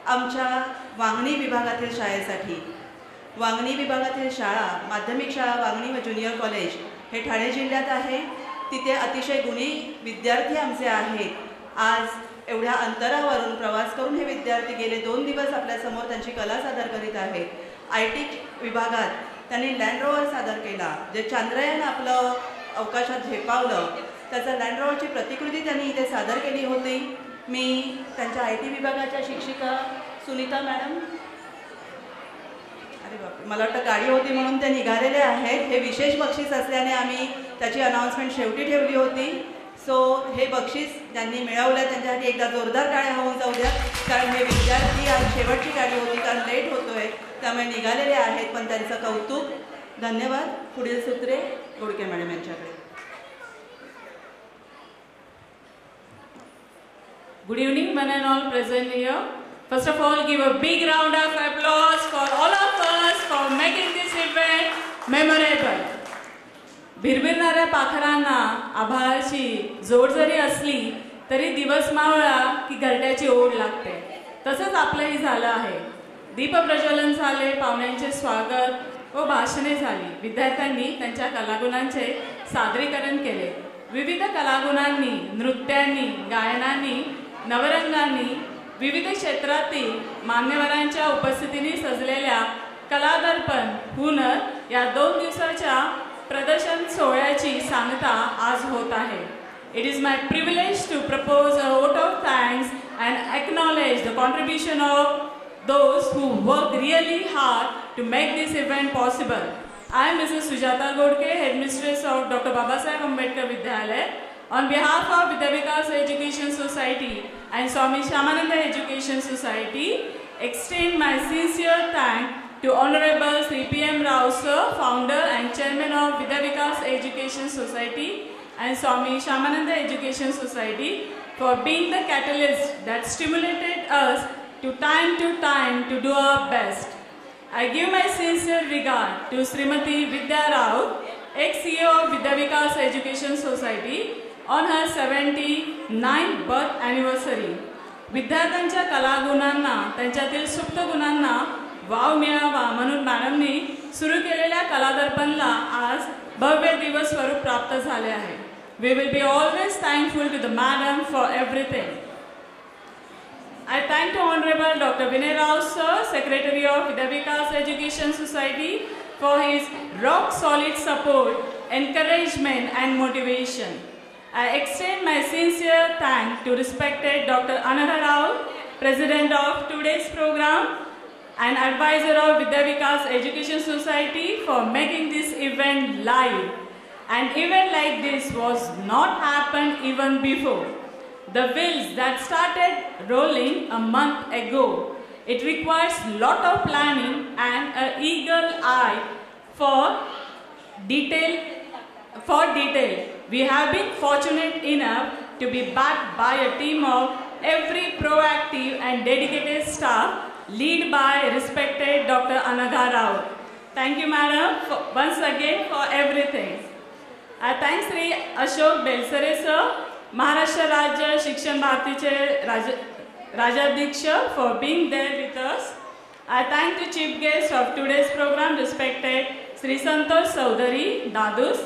आमच्या वांगणी विभागातील शाळेसाठी। वांगणी विभागातील शाळा, माध्यमिक शाळा वांगणी व ज्युनियर कॉलेज हे ठाणे जिल्ह्यात आहे। तिथे अतिशय गुणी विद्यार्थी आमचे आहेत। आज एवढ्या अंतरावरून प्रवास करून हे विद्यार्थी गेले 2 दिवस आपल्यासमोर त्यांची कला सादर करीत आहेत। IT विभागात त्यांनी लँड रोवर सादर केला, जे चांद्रयान आपलं अवकाशात झेपावलं, त्याचा लँड रोवरची प्रतिकृती त्यांनी इथे सादर केली होती। मी त्यांच्या IT विभागाच्या शिक्षिका सुनीता मॅडम, अरे बापरे, मला वाटतं गाडी होती म्हणून ते निघालेले आहेत। हे विशेष बक्षीस असल्याने आम्ही त्याची अनाउन्समेंट शेवटी ठेवली होती। सो हे बक्षीस ज्यांनी मिळवलं त्यांच्यासाठी एकदा जोरदार टाळ्या होऊन जाऊ द्या, कारण हे विद्यार्थी आज शेवटची गाडी होती, कारण लेट होतोय त्यामुळे निघालेले आहेत, पण त्यांचं कौतुक। धन्यवाद। पुढील सूत्रे गोडके मॅडम यांच्याकडे। Good evening, one and all present here. First of all, give a big round of applause for all of us for making this event memorable. भिरभिरणाऱ्या पाखरांना आभाळाची जोड जरी असली तरी दिवस मावळा की घरट्याची ओढ लागते, तसंच आपलंही झालं आहे। दीप प्रज्वलन झाले, पाहुण्यांचे स्वागत व भाषणे झाली, विद्यार्थ्यांनी त्यांच्या कलागुणांचे सादरीकरण केले। विविध कलागुणांनी, नृत्यांनी, गायनांनी, नवरंगांनी, विविध क्षेत्रातील मान्यवरांच्या उपस्थितीने सजलेल्या कलादर्पण हुनर या 2 दिवसाच्या प्रदर्शन सोहळ्याची सांगता आज होत आहे। It is my privilege to propose a vote of thanks and acknowledge the contribution of those who worked really hard to make this event possible. I am Mrs. Sujata Godke, Headmistress of Dr. Babasaheb Ambedkar Vidyalaya. On behalf of Vidya Vikas Education Society and Swami Shyamananda Education Society, extend my sincere thanks to Honorable Sri P.M. Rao Sir, Founder and Chairman of Vidya Vikas Education Society and Swami Shyamananda Education Society, for being the catalyst that stimulated us to time to do our best. I give my sincere regard to Srimati Vidya Rao, ex-CEO of Vidya Vikas Education Society, on her 79th birth anniversary. विद्यार्थ्यांच्या कलागुणांना, त्यांच्यातील सुप्त गुणांना वाव मिळावा म्हणून मॅडमनी सुरू केलेल्या कलादर्पणला आज भव्य दिवस स्वरूप प्राप्त झाले आहे. We will be always thankful to the madam for everything. I thank to Honorable Dr. Vinay Rao sir, Secretary of Vidya Vikas Education Society, for his rock solid support, encouragement and motivation. I extend my sincere thanks to respected Dr. Anagha Rao, President of today's program and advisor of Vidya Vikas Education Society, for making this event live. An event like this was not happened even before. The wheels that started rolling a month ago. It requires lot of planning and an eagle eye for detail. We have been fortunate enough to be backed by a team of every proactive and dedicated staff, led by respected Dr. Anagha Rao. Thank you, madam, once again for everything. I thank Sri Ashok Belsare sir, Maharashtra Rajya Shikshan Bhartiche Rajadhiksha, for being there with us. I thank the chief guest of today's program, respected Sri Santosh Saudhary Dadus,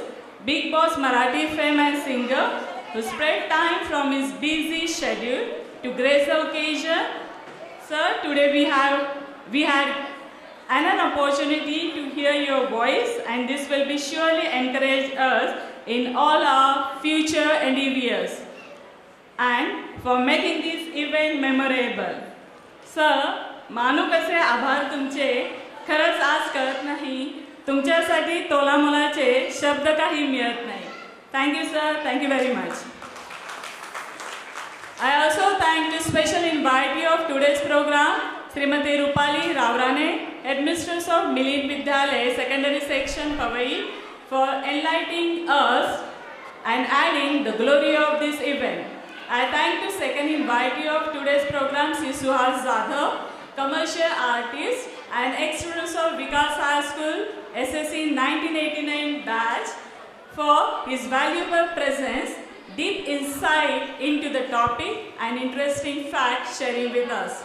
Big Boss Marathi fame and singer, who spread time from his busy schedule to grace the occasion. Sir, today we had an opportunity to hear your voice, and this will be surely encourage us in all our future endeavors and for making this event memorable. Sir, मानू कसे आभार तुमचे, खरंच आज कळत नाही. तुमच्यासाठी तोलामोलाचे शब्द काही मिळत नाही. Thank you sir, thank you very much. I also thank the special invitee of today's program, Srimati Rupali Ravrane, Headmistress of Milind Vidyalaya Secondary Section Pavai, for enlightening us and adding the glory of this event. I thank the second invitee of today's program, Sri Suhas Zadhav, commercial artist and ex-students of Vikas High School SSC 1989 batch, for his valuable presence, deep insight into the topic and interesting facts sharing with us.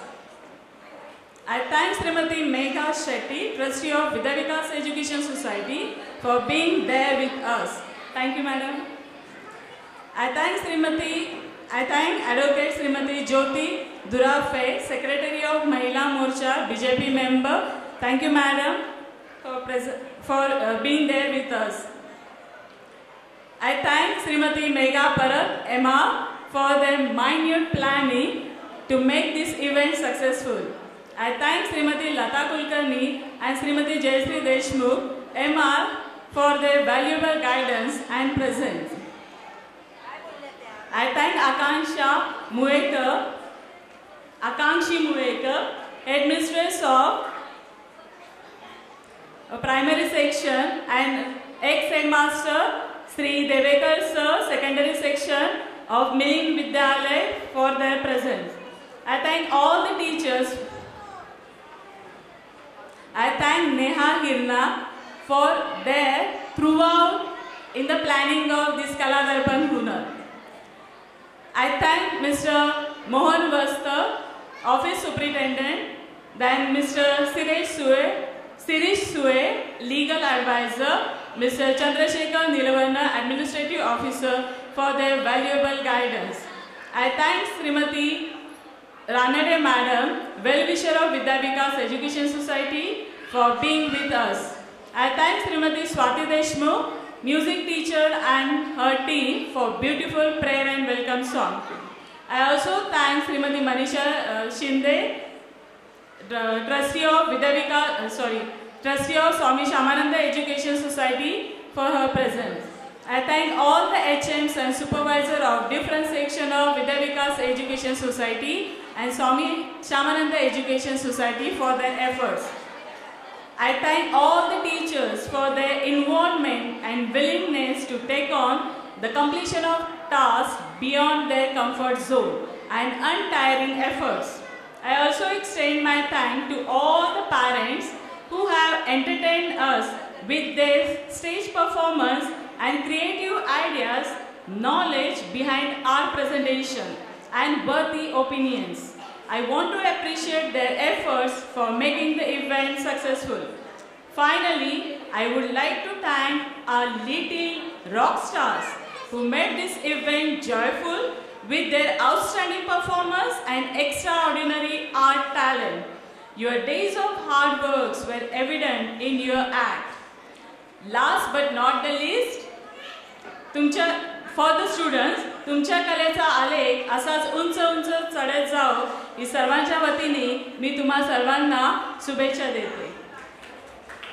I thank Srimati Megha Shetty, Trustee of Vidya Vikas Education Society, for being there with us. Thank you, madam. I thank Advocate Srimati Jyoti Durafe, Secretary of Mahila Morcha, BJP member. Thank you, madam, for being there with us. I thank Srimati Megha Parak, Emma, for their minute planning to make this event successful. I thank Srimati Lata Kulkarni and Srimati Jayasri Deshmukh, MR, for their valuable guidance and presence. I thank Akankshi Muekar, Headmistress of Primary Section, and ex-Headmaster Sri Devekar Sir, Secondary Section of Milind Vidyalaya, for their presence. I thank all the teachers. I thank Neha Hirna for their throughout in the planning of this Kaladarpan Hunar. I thank Mr. Mohan Vastar, Office Superintendent, then Mr. Sirish Sue, Legal Advisor, Mr. Chandrasekhar Nilavarna, Administrative Officer, for their valuable guidance. I thank Srimati Ranade Madam, Well-Wisher of Vidya Vikas Education Society, for being with us. I thank Srimati Swati Deshmukh, music teacher, and her team for beautiful prayer and welcome song. I also thank Srimati Manisha Shinde, Trustee of Trustee of Swami Shamananda Education Society, for her presence. I thank all the HMs and supervisors of different sections of Vidya Vikas Education Society and Swami Shamananda Education Society for their efforts. I thank all the teachers for their involvement and willingness to take on the completion of tasks beyond their comfort zone and untiring efforts. I also extend my thanks to all the parents who have entertained us with their stage performance and creative ideas knowledge behind our presentation and worthy opinions. I want to appreciate their efforts for making the event successful. Finally, I would like to thank our little rock stars who made this event joyful with their outstanding performance and extraordinary art talent. Your days of hard works were evident in your act. Last but not the least, for the students, तुमच्या कलेचा आलेख असाच उंच उंच चढत जाओ ही सर्वांच्या वतीने मी तुम्हा सर्वांना शुभेच्छा देते.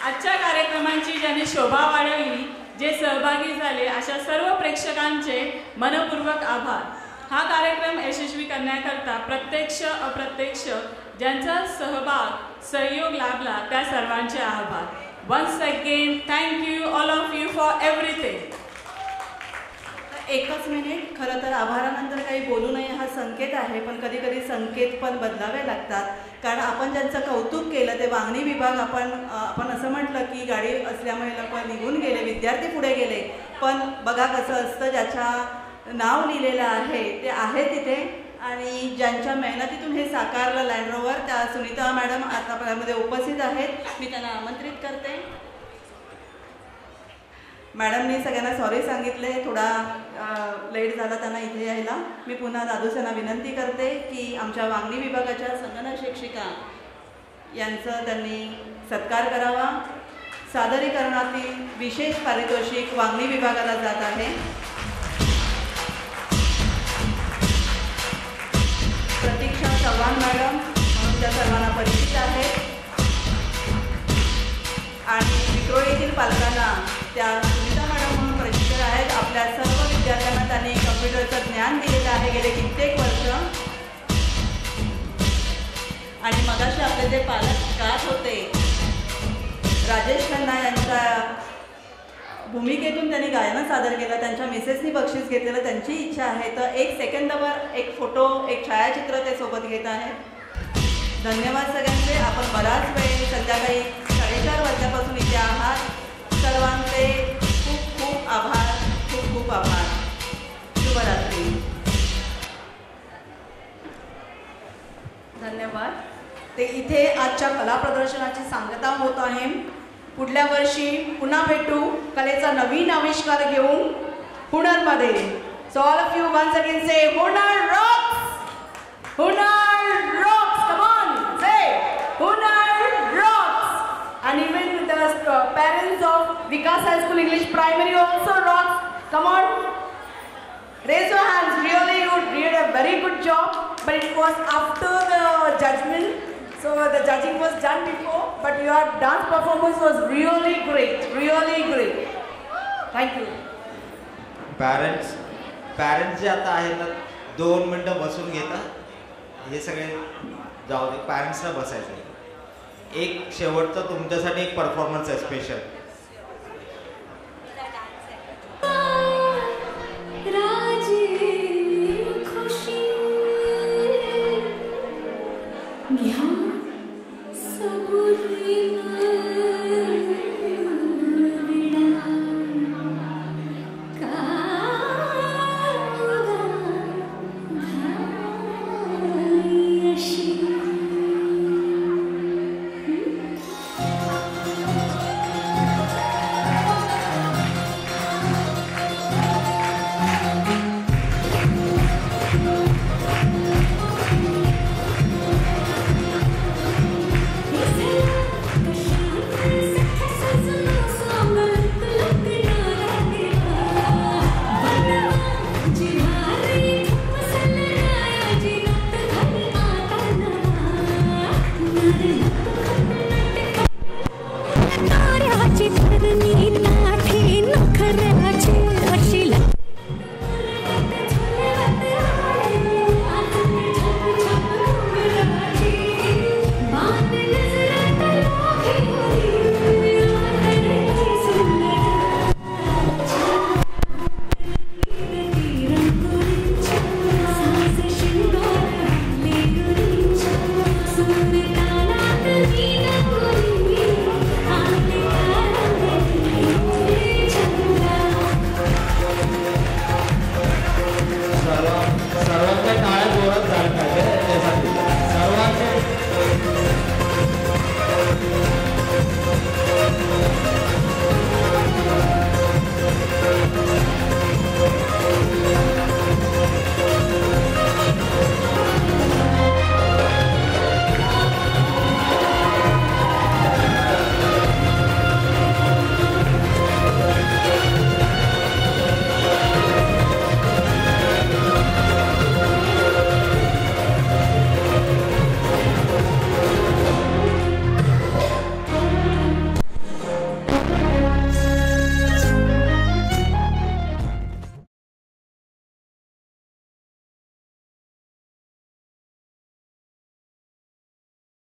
आजच्या कार्यक्रमांची ज्यांनी शोभा वाढवली, जे सहभागी झाले अशा सर्व प्रेक्षकांचे मनपूर्वक आभार. हा कार्यक्रम यशस्वी करण्याकरता प्रत्यक्ष अप्रत्यक्ष ज्यांचा सहयोग लाभला त्या सर्वांचे आभार. Once again thank you all of you for everything. एकच मिनिट. खरं तर आभारानंतर काही बोलू नये हा संकेत आहे, पण कधी कधी संकेत पण बदलावे लागतात. कारण आपण ज्यांचं कौतुक केलं ते वांगणी विभाग, आपण असं म्हटलं की गाडी असल्यामुळे लोक निघून गेले, विद्यार्थी पुढे गेले, पण बघा कसं असतं, ज्याच्या नाव लिहिलेलं आहे ते आहे तिथे, आणि ज्यांच्या मेहनतीतून हे साकारलं लँड रोवर, त्या सुनीता मॅडम आता मध्ये उपस्थित आहेत. मी त्यांना आमंत्रित करते. मॅडमनी सगळ्यांना सॉरी सांगितले, थोडा लेट झाला त्यांना इथे यायला. मी पुन्हा दादूसांना विनंती करते की आमच्या वांगणी विभागाच्या संगणक शिक्षिका यांचं त्यांनी सत्कार करावा. सादरीकरणातील विशेष पारितोषिक वांगणी विभागाला जात आहे. प्रतीक्षा चव्हाण मॅडम म्हणून त्या सर्वांना परिचित आहेत, आणि विक्रोळीतील पालकांना त्या सुनीता मॅडम म्हणून परिचित आहेत. आपल्या सर्व विद्यार्थ्यांना त्यांनी कम्प्युटरचं ज्ञान दिलेलं आहे गेले कित्येक वर्ष. आणि मगाशी आपले जे पालक गात होते, राजेश खन्ना यांच्या भूमिकेतून त्यांनी गायनं सादर केलं, त्यांच्या मिसेसनी बक्षीस घेतलेलं. त्यांची इच्छा आहे तर 1 सेकंदावर एक फोटो, एक छायाचित्र ते सोबत घेत आहेत. धन्यवाद सगळ्यांचे. आपण बराच वेळ संध्याकाळी 4:30 वाजल्यापासून इथे आहात. सर्वांचे खूप खूप आभार, खूप खूप आभार. शुभरात्री. धन्यवाद. ते इथे आजच्या कला प्रदर्शनाची सांगता होत आहे. पुढल्या वर्षी पुन्हा भेटू कलेचा नवीन आविष्कार घेऊन हुनरमध्ये. So all of you once again say Hunar rocks, Hunar rocks. Come on say Hunar rocks. And even the parents of Vikas High School English Primary also rocks. Come on, raise your hands. Really good, did a very good job. But it was after the judgment, so the judging was done before. But your dance performance was really great, really great. Thank you. Parents जे आता आहेत ना 2 मिनिटं बसून घेतात. हे सगळे जाऊ दे, पॅरेंट्सला बसायचं. एक शेवटचा तुमच्यासाठी एक परफॉर्मन्स आहे स्पेशल.